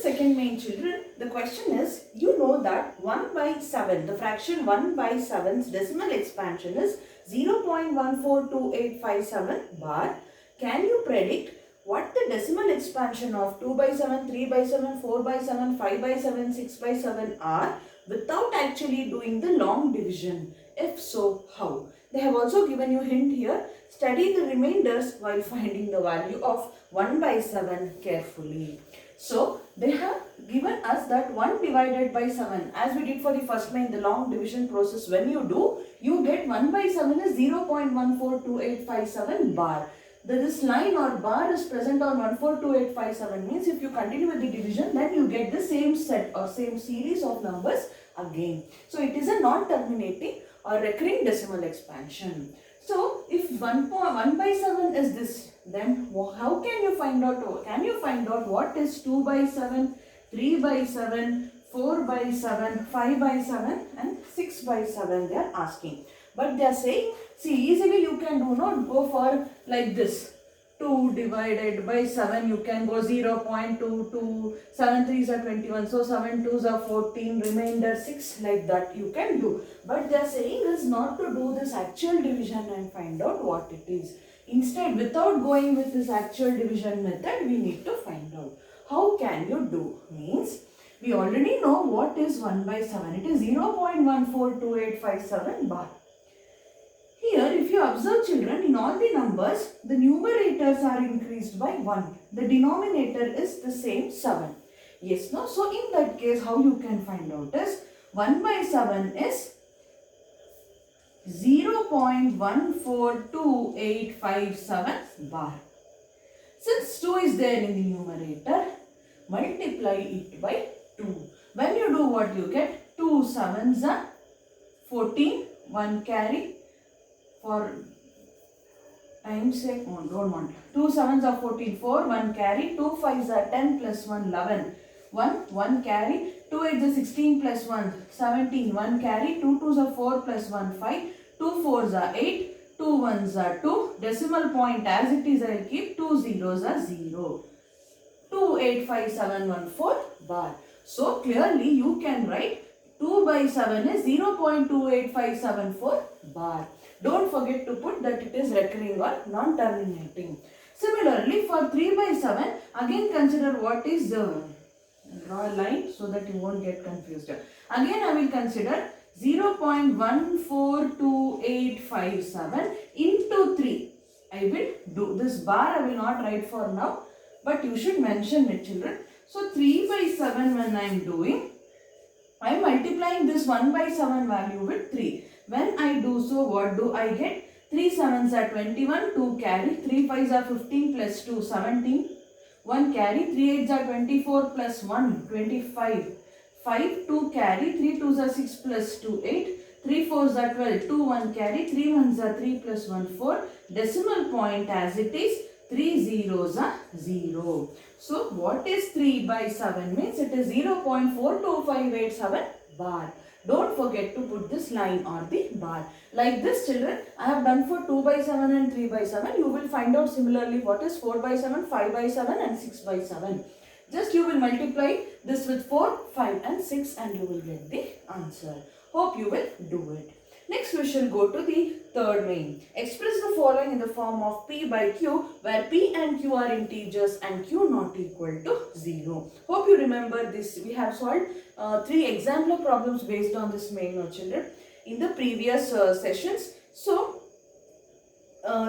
second main, children, the question is, you know that 1 by 7, the fraction 1 by 7's decimal expansion is 0.142857 bar. Can you predict what the decimal expansion of 2 by 7, 3 by 7, 4 by 7, 5 by 7, 6 by 7 are without actually doing the long division? If so, how? They have also given you hint here. Study the remainders while finding the value of 1 by 7 carefully. So, they have given us that 1 divided by 7, as we did for the first main, the long division process, when you do, you get 1 by 7 is 0.142857 bar. This line or bar is present on 142857 means if you continue with the division, then you get the same set or same series of numbers again. So, it is a non-terminating or recurring decimal expansion. So, if 1 by 7 is this, then how can you find out? Can you find out what is 2 by 7, 3 by 7, 4 by 7, 5 by 7 and 6 by 7 they are asking. But they are saying, see, easily you can do not go for like this. 2 divided by 7, you can go 0.22, 7 3s are 21, so 7 2s are 14, remainder 6, like that you can do. But they are saying is not to do this actual division and find out what it is. Instead, without going with this actual division method, we need to find out. How can you do? Means, we already know what is 1 by 7. It is 0.142857 bar. Here, if you observe, children, in all the numbers, the numerators are increased by 1. The denominator is the same 7. Yes, no? So, in that case, how you can find out is 1 by 7 is 0.142857 bar. Since 2 is there in the numerator, multiply it by 2. When you do, what you get? 2 sevens are 14, 1 carry. For time's sake, oh, don't want. 2 sevens are 14, 4, 1 carry. 2 fives are 10 plus 1, 11. 1 carry. 2 8s are 16 plus 1, 17. 1 carry. 2 2s are 4 plus 1, 5. 2 4s are 8. 2 1s are 2. Decimal point as it is, I will keep. 2 zeros are 0. 285,714 bar. So, clearly you can write 2 by 7 is 0.28574 bar. Don't forget to put that it is recurring or non-terminating. Similarly, for 3 by 7, again consider what is the draw a line so that you won't get confused. Again, I will consider 0.14287 into 3. I will do this bar, I will not write for now, but you should mention it, children. So, 3 by 7 when I am doing, I am multiplying this 1 by 7 value with 3. When I do so, what do I get? 3 sevens are 21, 2 carry, 3 fives are 15 plus 2, 17, 1 carry, 3 eights are 24 plus 1, 25, 5, 2 carry, 3 twos are 6 plus 2, 8, 3 fours are 12, 2, 1 carry, 3 ones are 3 plus 1, 4, decimal point as it is, 3 zeros are 0. So, what is 3 by 7 means? It is 0.42587 bar. Don't forget to put this line or the bar. Like this, children, I have done for 2 by 7 and 3 by 7. You will find out similarly what is 4 by 7, 5 by 7 and 6 by 7. Just you will multiply this with 4, 5 and 6 and you will get the answer. Hope you will do it. Next we shall go to the third main. Express the following in the form of P by Q, where P and Q are integers and Q not equal to 0. Hope you remember this. We have solved 3 example problems based on this main, children, in the previous sessions. So,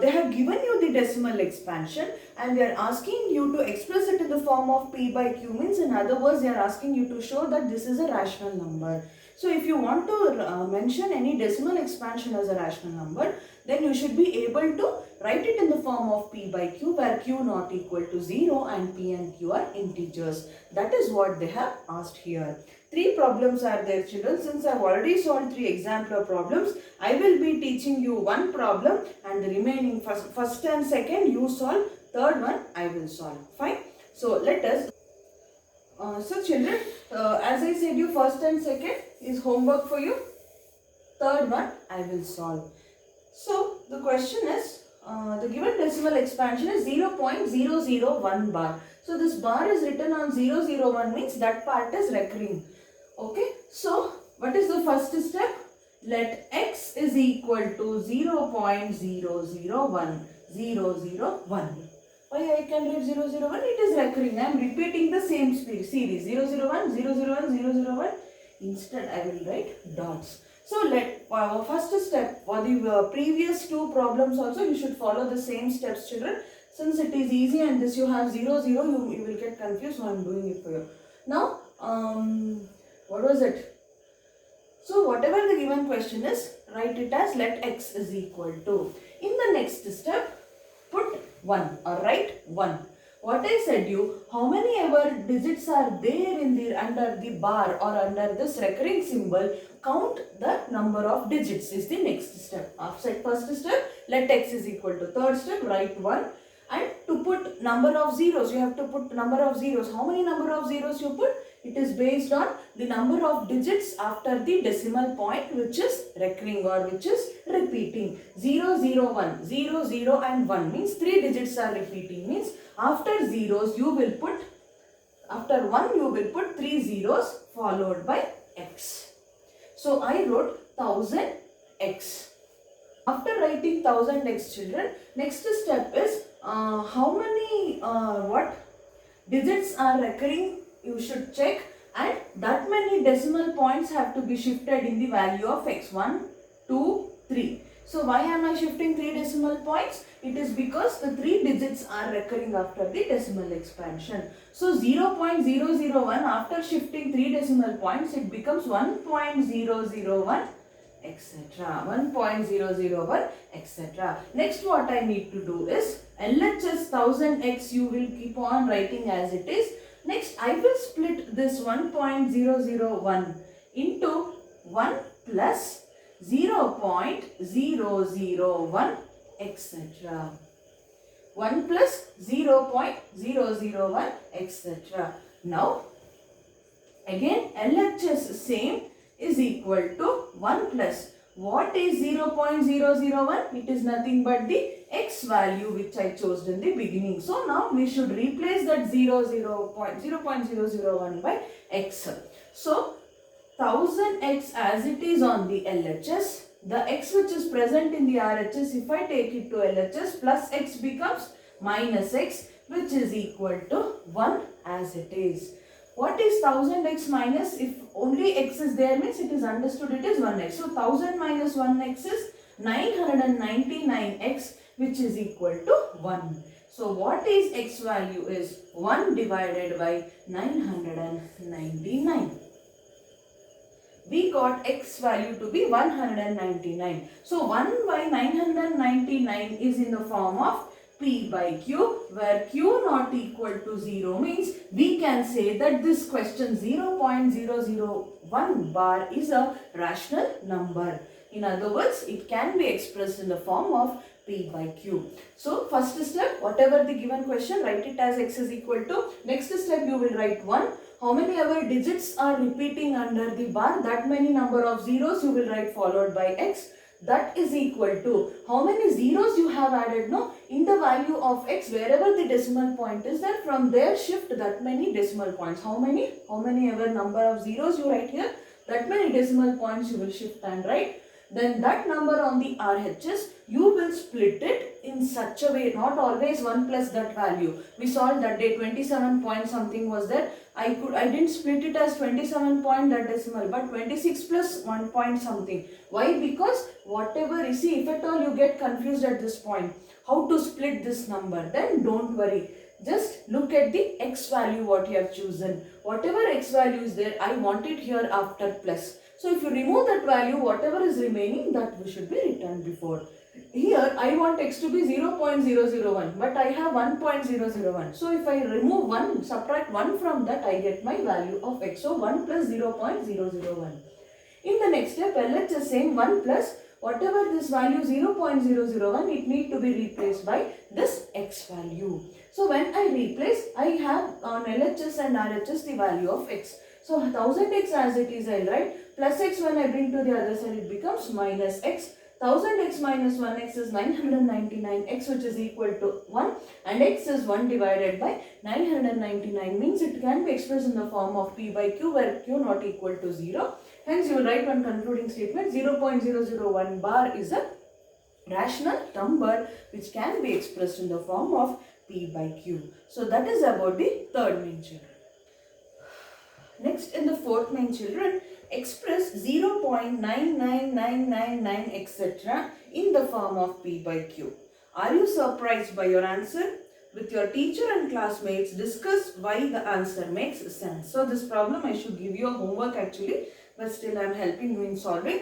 they have given you the decimal expansion and they are asking you to express it in the form of P by Q, means in other words they are asking you to show that this is a rational number. So, if you want to mention any decimal expansion as a rational number, then you should be able to write it in the form of P by Q, where Q not equal to 0 and P and Q are integers. That is what they have asked here. 3 problems are there, children. Since I have already solved 3 exemplar problems, I will be teaching you 1 problem and the remaining first and second you solve, third one I will solve. Fine. So, let us. So, children, as I said you, first and second is homework for you. Third one I will solve. So, the question is, the given decimal expansion is 0.001 bar. So this bar is written on 001 means that part is recurring. Okay. So what is the first step? Let x is equal to 0.001001. Why I can write 001? It is recurring. I am repeating the same series 001, 001, 001. Instead I will write dots. So let first step for the previous two problems also you should follow the same steps, children. Since it is easy and this you have 0, 0, you will get confused, so I am doing it for you. Now, what was it? So whatever the given question is, write it as let x is equal to. In the next step, put 1 or write 1. What I said you, how many ever digits are there in the under the bar or under this recurring symbol, count the number of digits is the next step. After first step, let x is equal to. Third step, write 1. And to put number of zeros, you have to put number of zeros. How many number of zeros you put? It is based on the number of digits after the decimal point which is recurring or which is repeating. 0, 0, 1, 0, 0 and 1 means 3 digits are repeating. Means after zeros you will put, after 1 you will put 3 zeros followed by x. So I wrote 1000x. After writing 1000x, children, next step is how many digits are recurring you should check, and that many decimal points have to be shifted in the value of x. 1, 2, 3. So why am I shifting 3 decimal points? It is because the 3 digits are recurring after the decimal expansion. So 0.001 after shifting 3 decimal points it becomes 1.001 etc. 1.001 etc. Next what I need to do is LHS 1000x you will keep on writing as it is. Next I will split this 1.001 into 1 plus 0.001 etc. 1 plus 0.001 etc. Now again LHS same is equal to 1 plus, what is 0.001? It is nothing but the x value which I chose in the beginning. So now we should replace that 0.001 by x. So 1000x as it is on the LHS, the x which is present in the RHS, if I take it to LHS, plus x becomes minus x which is equal to 1 as it is. What is 1000x minus? If only x is there means it is understood it is 1x. So 1000 minus 1x is 999x which is equal to 1. So what is x value is 1 divided by 999. We got x value to be 199. So 1 by 999 is in the form of P by Q, where Q not equal to 0 means we can say that this question 0.001 bar is a rational number. In other words, it can be expressed in the form of P by Q. So first step, whatever the given question, write it as x is equal to. Next step, you will write 1. How many ever digits are repeating under the bar, that many number of zeros you will write followed by x. That is equal to how many zeros you have added, no, in the value of x, wherever the decimal point is there, from there shift that many decimal points. How many ever number of zeros you write here, that many decimal points you will shift and write. Then that number on the RHS, you will split it in such a way, not always 1 plus that value. We solved that day 27 point something was there. I didn't split it as 27 point that decimal, but 26 plus 1 point something. Why? Because whatever you see, if at all you get confused at this point, how to split this number, then don't worry. Just look at the x value what you have chosen. Whatever x value is there, I want it here after plus. So if you remove that value, whatever is remaining, that should be written before. Here I want x to be 0.001, but I have 1.001. So if I remove 1, subtract 1 from that, I get my value of x. So 1 plus 0.001. In the next step, LHS same 1 plus whatever this value 0.001, it need to be replaced by this x value. So when I replace, I have on LHS and RHS the value of x. So 1000x as it is, I'll write plus x. When I bring to the other side, it becomes minus x. 1000x minus 1x is 999x, which is equal to 1, and x is 1 divided by 999, means it can be expressed in the form of p by q, where q not equal to 0. Hence you will write one concluding statement: 0.001 bar is a rational number which can be expressed in the form of p by q. So that is about the third main, children. Next, in the fourth main, children, express 0.99999 etc. in the form of p by q. Are you surprised by your answer? With your teacher and classmates, discuss why the answer makes sense. So this problem I should give you a homework actually, but still I am helping you in solving.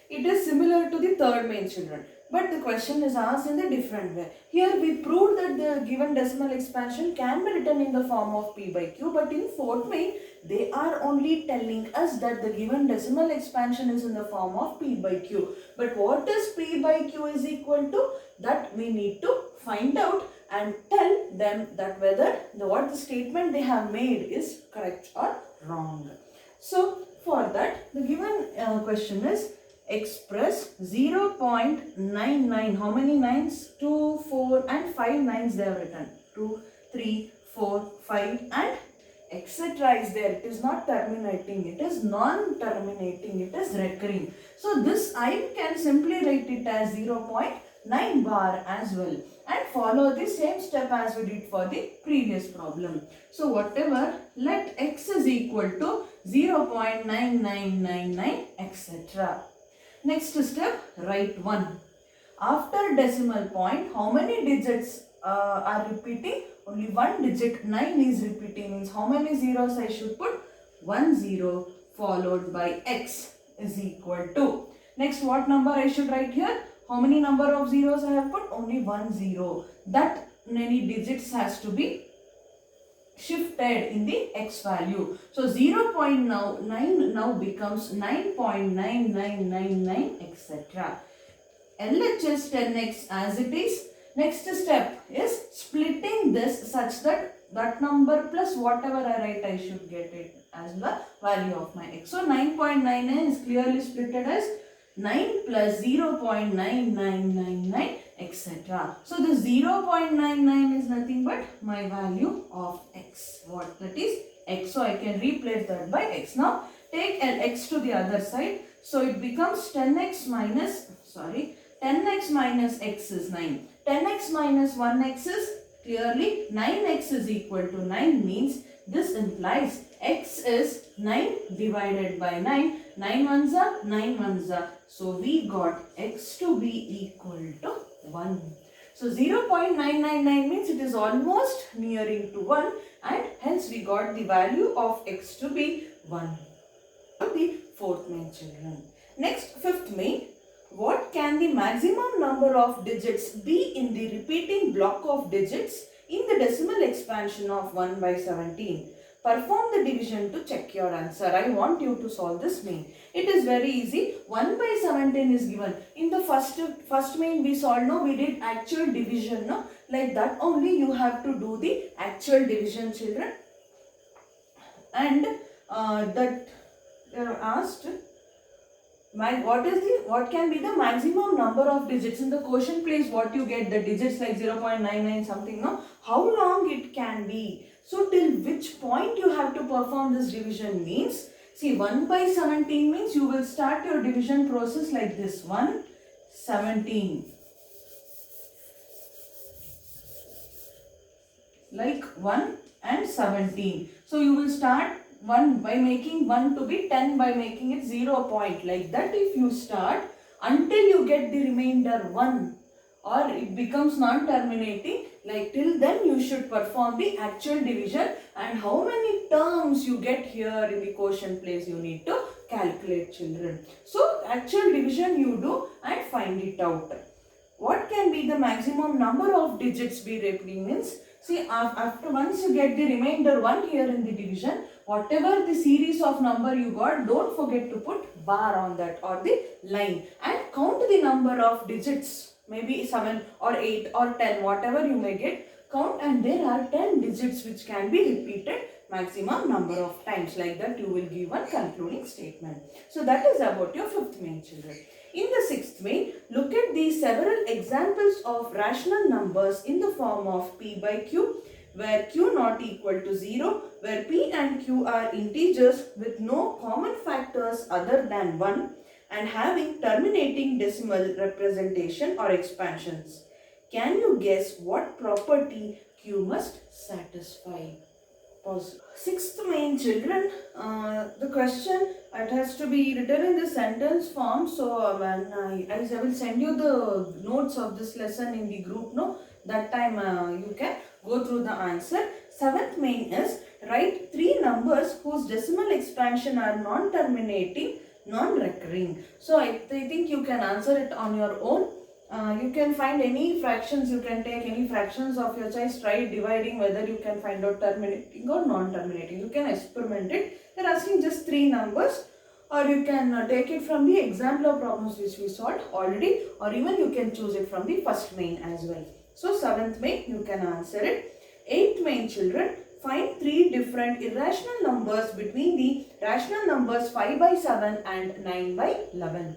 It is similar to the third main, children, but the question is asked in a different way. Here we proved that the given decimal expansion can be written in the form of p by q, but in fourth main they are only telling us that the given decimal expansion is in the form of p by q. But what is p by q is equal to, that we need to find out and tell them that whether what the statement they have made is correct or wrong. So for that, the given question is express 0.99. How many nines? 2, 4 and 5 nines they have written. 2, 3, 4, 5 and etc. is there. It is not terminating, it is non-terminating, it is recurring. So this I can simply write it as 0.9 bar as well, and follow the same step as we did for the previous problem. So whatever, let x is equal to 0.9999 etc. Next step, write 1. After decimal point, how many digits are repeating? Only one digit, 9 is repeating, means how many zeros I should put? 1 0 followed by x is equal to. Next, what number I should write here? How many number of zeros I have put? Only 1 0. That many digits has to be shifted in the x value. So 0.9 now becomes 9.9999 etc. LHS 10x as it is. Next step is splitting this such that that number plus whatever I write, I should get it as the value of my x. So 9.99 is clearly splitted as 9 plus 0.9999 etc. So the 0.99 is nothing but my value of x. What that is? X. So I can replace that by x. Now take an x to the other side. So it becomes 10x minus x is 9. 10x minus 1x is clearly 9x is equal to 9, means this implies x is 9 divided by 9. 9 ones are 9 ones are. So we got x to be equal to 1. So 0.999 means it is almost nearing to 1, and hence we got the value of x to be 1. The fourth main, children. Next, fifth main. What can the maximum number of digits be in the repeating block of digits in the decimal expansion of 1 by 17? Perform the division to check your answer. I want you to solve this main. It is very easy. 1 by 17 is given. In the first main we solved, no, we did actual division, no? Like that only you have to do the actual division, children. And that they are asked, what can be the maximum number of digits in the quotient place? What you get, the digits like 0.99 something, no? How long it can be? So till which point you have to perform this division means, see, 1 by 17 means you will start your division process like this. 1, 17. Like 1 and 17. So you will start 1 by making 1 to be 10 by making it 0 point. Like that if you start until you get the remainder 1, or it becomes non-terminating, like till then you should perform the actual division, and how many terms you get here in the quotient place you need to calculate, children. So actual division you do and find it out. What can be the maximum number of digits be repeating means, see, after once you get the remainder 1 here in the division, whatever the series of number you got, don't forget to put bar on that or the line, and count the number of digits, maybe 7 or 8 or 10, whatever you may get, count, and there are 10 digits which can be repeated maximum number of times. Like that you will give one concluding statement. So that is about your fifth main, children. In the sixth main, look at these several examples of rational numbers in the form of p by q, where q not equal to 0, where p and q are integers with no common factors other than 1 and having terminating decimal representation or expansions. Can you guess what property q must satisfy? Pause. Sixth main, children, the question, it has to be written in the sentence form. So when I will send you the notes of this lesson in the group, no, that time you can go through the answer. Seventh main is write three numbers whose decimal expansion are non-terminating, non-recurring. So I think you can answer it on your own. You can find any fractions, you can take any fractions of your choice, try dividing whether you can find out terminating or non-terminating. You can experiment it. They are asking just three numbers, or you can take it from the example problems which we solved already, or even you can choose it from the first main as well. So seventh main you can answer it. Eighth main, children, find three different irrational numbers between the rational numbers 5 by 7 and 9 by 11.